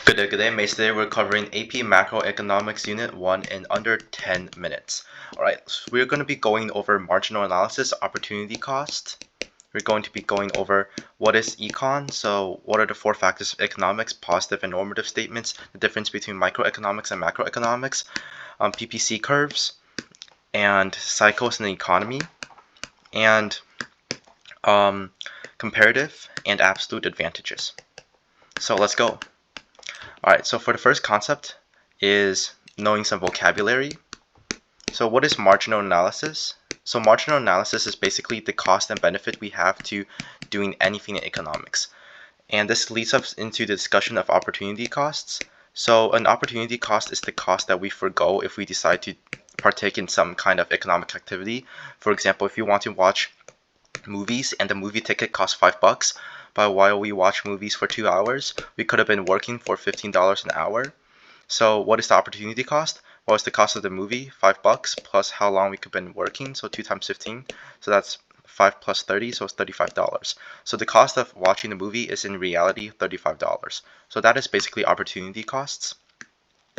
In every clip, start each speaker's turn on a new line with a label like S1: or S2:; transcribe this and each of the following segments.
S1: Good day, mates. Today we're covering AP Macroeconomics Unit 1 in under 10 minutes. Alright, so we're going to be going over marginal analysis, opportunity cost. We're going to be going over what is econ, so what are the four factors of economics, positive and normative statements, the difference between microeconomics and macroeconomics, PPC curves, and cycles in the economy, and comparative and absolute advantages. So let's go. Alright, so for the first concept is knowing some vocabulary. So what is marginal analysis? So marginal analysis is basically the cost and benefit we have to doing anything in economics. And this leads us into the discussion of opportunity costs. So an opportunity cost is the cost that we forgo if we decide to partake in some kind of economic activity. For example, if you want to watch movies and the movie ticket costs $5, but while we watch movies for 2 hours, we could have been working for $15 an hour. So what is the opportunity cost? Well, it's the cost of the movie, $5, plus how long we could have been working, so 2 times 15. So that's 5 plus 30, so it's $35. So the cost of watching the movie is in reality $35. So that is basically opportunity costs.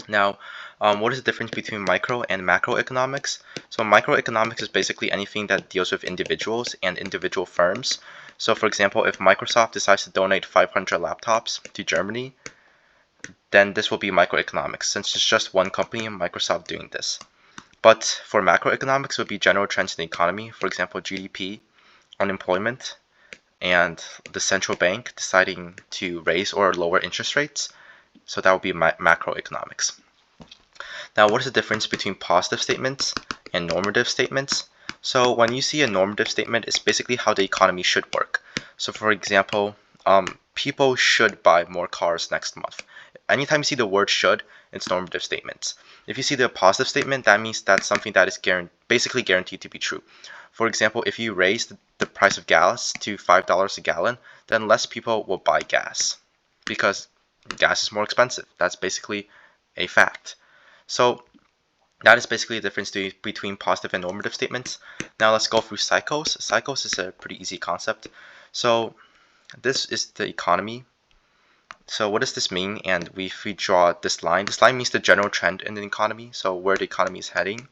S1: Now, what is the difference between micro and macroeconomics? So microeconomics is basically anything that deals with individuals and individual firms. So for example, if Microsoft decides to donate 500 laptops to Germany, then this will be microeconomics, since it's just one company, Microsoft, doing this. But for macroeconomics, it would be general trends in the economy, for example, GDP, unemployment, and the central bank deciding to raise or lower interest rates. So that would be macroeconomics. Now, what is the difference between positive statements and normative statements? So when you see a normative statement, it's basically how the economy should work. So for example, people should buy more cars next month. Anytime you see the word should, it's normative statements. If you see the positive statement, that means that's something that is basically guaranteed to be true. For example, if you raise the price of gas to $5 a gallon, then less people will buy gas because gas is more expensive. That's basically a fact. So that is basically the difference between positive and normative statements. Now let's go through cycles. Cycles is a pretty easy concept. So this is the economy. So what does this mean? And if we draw this line means the general trend in the economy, so where the economy is heading.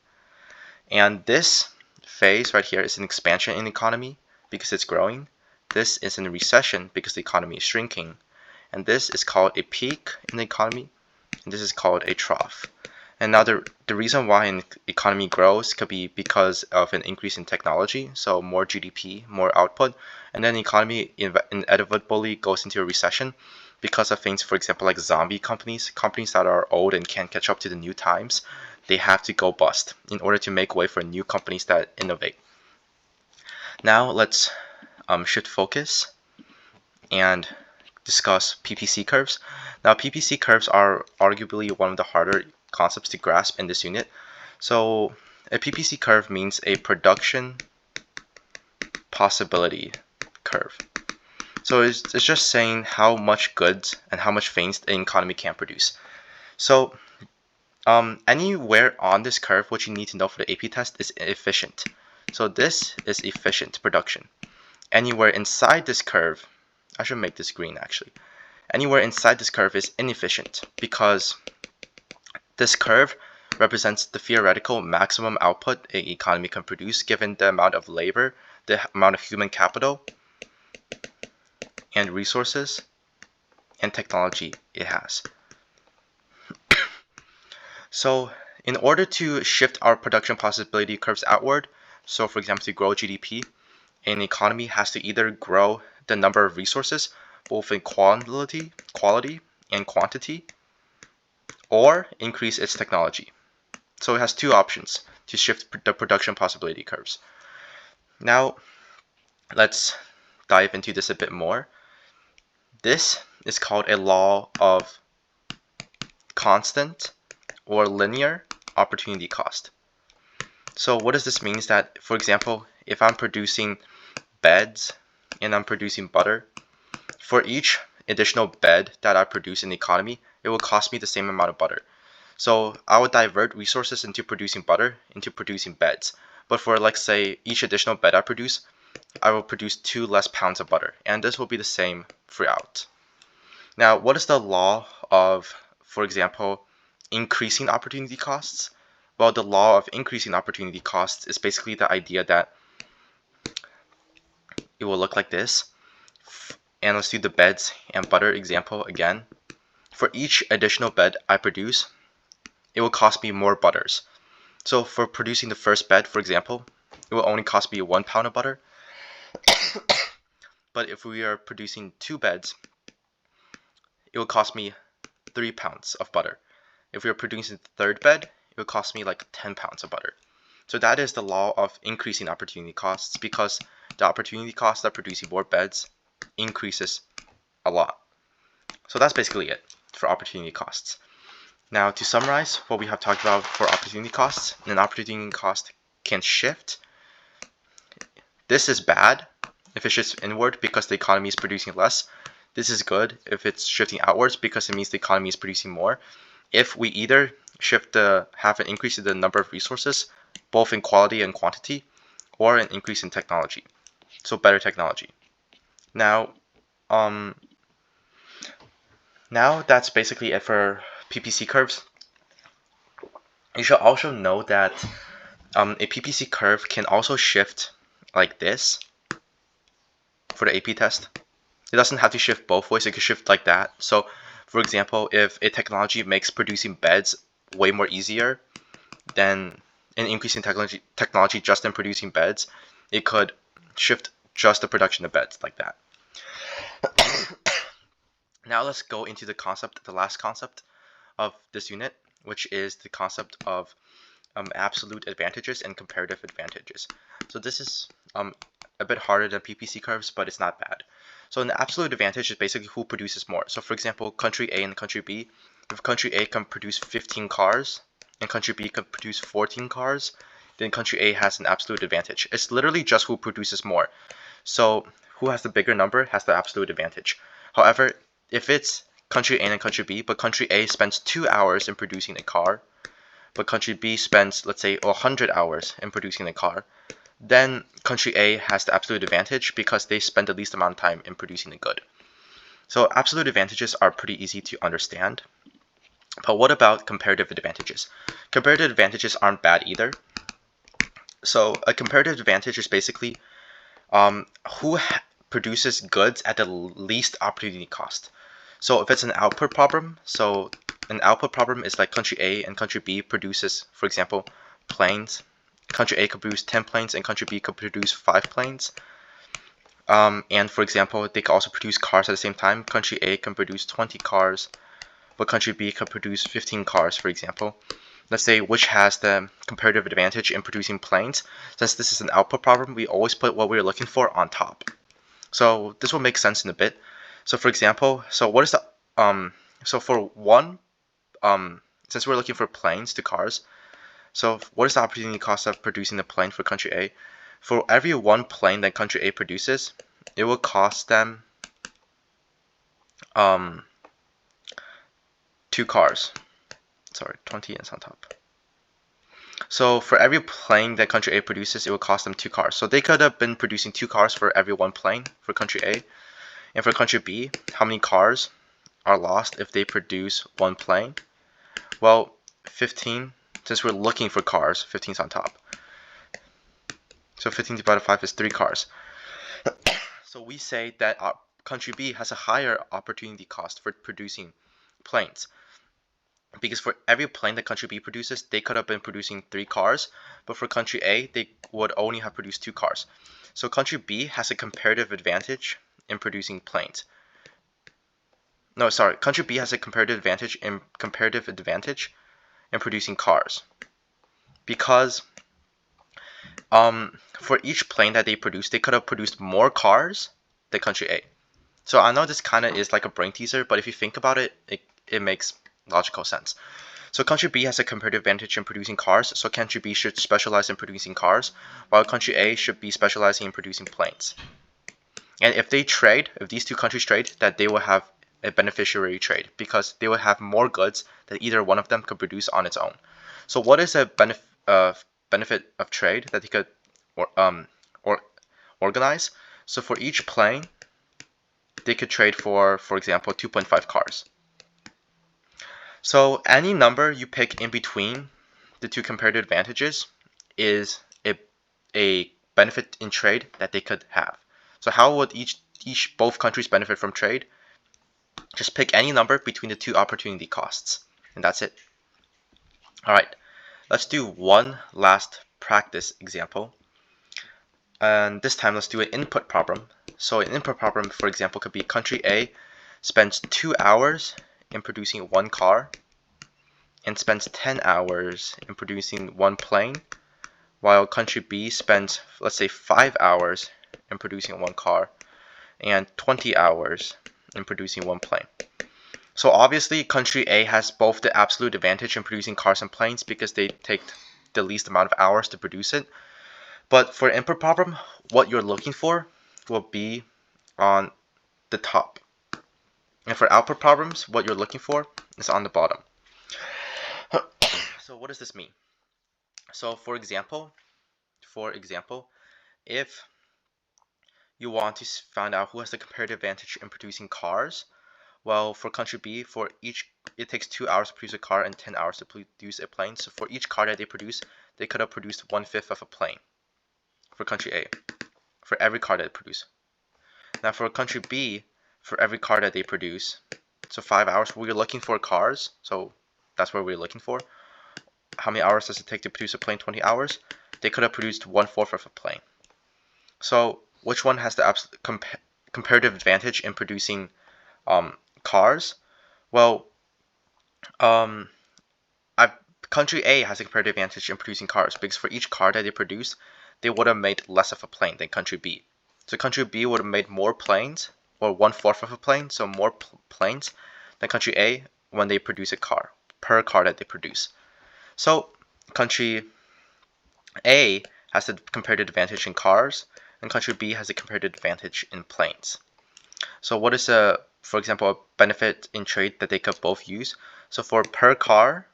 S1: And this phase right here is an expansion in the economy because it's growing. This is in a recession because the economy is shrinking. And this is called a peak in the economy, and this is called a trough. And now the reason why an economy grows could be because of an increase in technology, so more GDP, more output, and then the economy inevitably goes into a recession because of things, for example, like zombie companies that are old and can't catch up to the new times. They have to go bust in order to make way for new companies that innovate. Now let's shift focus and discuss PPC curves. Now PPC curves are arguably one of the harder concepts to grasp in this unit. So a PPC curve means a production possibility curve. So it's just saying how much goods and how much things the economy can produce. So anywhere on this curve, what you need to know for the AP test is efficient. So this is efficient production. Anywhere inside this curve, I should make this green actually. Anywhere inside this curve is inefficient because this curve represents the theoretical maximum output an economy can produce given the amount of labor, the amount of human capital, and resources, and technology it has. So in order to shift our production possibility curves outward, so for example to grow GDP, an economy has to either grow the number of resources, both in quality and quantity, or increase its technology. So it has two options to shift the production possibility curves. Now let's dive into this a bit more. This is called a law of constant or linear opportunity cost. So what does this mean is that, for example, if I'm producing beds and I'm producing butter, for each additional bed that I produce in the economy, it will cost me the same amount of butter. So I would divert resources into producing butter, into producing beds. But for, like, say, each additional bed I produce, I will produce 2 less pounds of butter. And this will be the same throughout. Now, what is the law of, for example, increasing opportunity costs? Well, the law of increasing opportunity costs is basically the idea that it will look like this. And let's do the beds and butter example again. For each additional bed I produce, it will cost me more butters. So for producing the first bed, for example, it will only cost me 1 pound of butter. But if we are producing 2 beds, it will cost me 3 pounds of butter. If we are producing the third bed, it will cost me like 10 pounds of butter. So that is the law of increasing opportunity costs, because the opportunity cost of producing more beds increases a lot. So that's basically it for opportunity costs. Now, to summarize what we have talked about for opportunity costs, an opportunity cost can shift. This is bad if it shifts inward because the economy is producing less. This is good if it's shifting outwards because it means the economy is producing more. If we either have an increase in the number of resources, both in quality and quantity, or an increase in technology, so better technology. Now that's basically it for PPC curves. You should also know that a PPC curve can also shift like this for the AP test. It doesn't have to shift both ways, it can shift like that. So for example, if a technology makes producing beds way more easier than an increase in technology just in producing beds, it could shift just the production of beds like that. Now let's go into the last concept of this unit, which is the concept of absolute advantages and comparative advantages. So this is a bit harder than PPC curves, but it's not bad. So an absolute advantage is basically who produces more. So for example, country A and country B, if country A can produce 15 cars and country B can produce 14 cars, then country A has an absolute advantage. It's literally just who produces more. So who has the bigger number has the absolute advantage. However, if it's country A and country B, but country A spends 2 hours in producing a car, but country B spends, let's say, 100 hours in producing a car, then country A has the absolute advantage because they spend the least amount of time in producing a good. So absolute advantages are pretty easy to understand. But what about comparative advantages? Comparative advantages aren't bad either. So a comparative advantage is basically who produces goods at the least opportunity cost. So if it's an output problem, so an output problem is like country A and country B produces, for example, planes. Country A could produce 10 planes and country B could produce 5 planes. And for example, they could also produce cars at the same time. Country A can produce 20 cars, but country B could produce 15 cars, for example. Let's say which has the comparative advantage in producing planes. Since this is an output problem, we always put what we're looking for on top. So this will make sense in a bit. So for example, so what is the so for one since we're looking for planes to cars, so what is the opportunity cost of producing the plane for country A? For every one plane that country A produces, it will cost them 2 cars. Sorry, 20 is on top. So for every plane that country A produces, it will cost them 2 cars. So they could have been producing 2 cars for every one plane for country A. And for country B, how many cars are lost if they produce one plane? Well, 15. Since we're looking for cars, 15 is on top. So 15 divided by 5 is 3 cars. So we say that country B has a higher opportunity cost for producing planes. Because for every plane that country B produces, they could have been producing 3 cars. But for country A, they would only have produced 2 cars. So country B has a comparative advantage in producing planes. No, sorry. Country B has a comparative advantage in producing cars, because for each plane that they produce, they could have produced more cars than country A. So I know this kind of is like a brain teaser, but if you think about it, it makes logical sense. So country B has a comparative advantage in producing cars, so country B should specialize in producing cars, while country A should be specializing in producing planes. And if they trade, if these two countries trade, that they will have a beneficiary trade, because they will have more goods that either one of them could produce on its own. So what is a benefit of trade that they could organize? So for each plane they could trade for example, 2.5 cars. So any number you pick in between the two comparative advantages is a benefit in trade that they could have. So how would both countries benefit from trade? Just pick any number between the two opportunity costs, and that's it. All right, let's do one last practice example. And this time, let's do an input problem. So an input problem, for example, could be country A spends 2 hours in producing one car and spends 10 hours in producing one plane, while country B spends, let's say, 5 hours in producing one car and 20 hours in producing one plane. So obviously, country A has both the absolute advantage in producing cars and planes because they take the least amount of hours to produce it. But for an input problem, what you're looking for will be on the top. And for output problems, what you're looking for is on the bottom. So what does this mean? So for example, if you want to find out who has the comparative advantage in producing cars, well, for country B, it takes 2 hours to produce a car and 10 hours to produce a plane. So for each car that they produce, they could have produced 1/5 of a plane. For country A, for every car that they produce. Now for country B, for every car that they produce, so 5 hours, we're looking for cars, so that's what we're looking for. How many hours does it take to produce a plane? 20 hours. They could have produced 1/4 of a plane. So which one has the absolute comparative advantage in producing cars? Well, country A has a comparative advantage in producing cars because for each car that they produce, they would have made less of a plane than country B. So country B would have made more planes, or 1/4 of a plane, so more planes than country A when they produce a car, per car that they produce. So country A has the comparative advantage in cars, and country B has a comparative advantage in planes. So what is for example, a benefit in trade that they could both use? So for per car,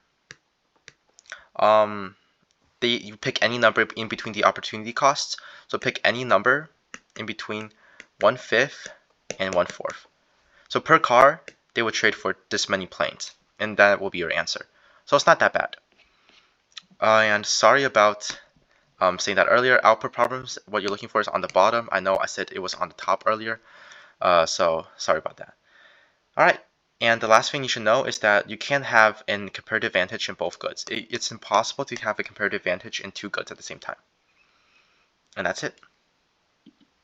S1: you pick any number in between the opportunity costs. So pick any number in between 1/5 and 1/4. So per car, they would trade for this many planes, and that will be your answer. So it's not that bad. And sorry about saying that earlier. Output problems, what you're looking for is on the bottom. I know I said it was on the top earlier, so sorry about that. All right. And the last thing you should know is that you can't have a comparative advantage in both goods. It's impossible to have a comparative advantage in two goods at the same time. And that's it.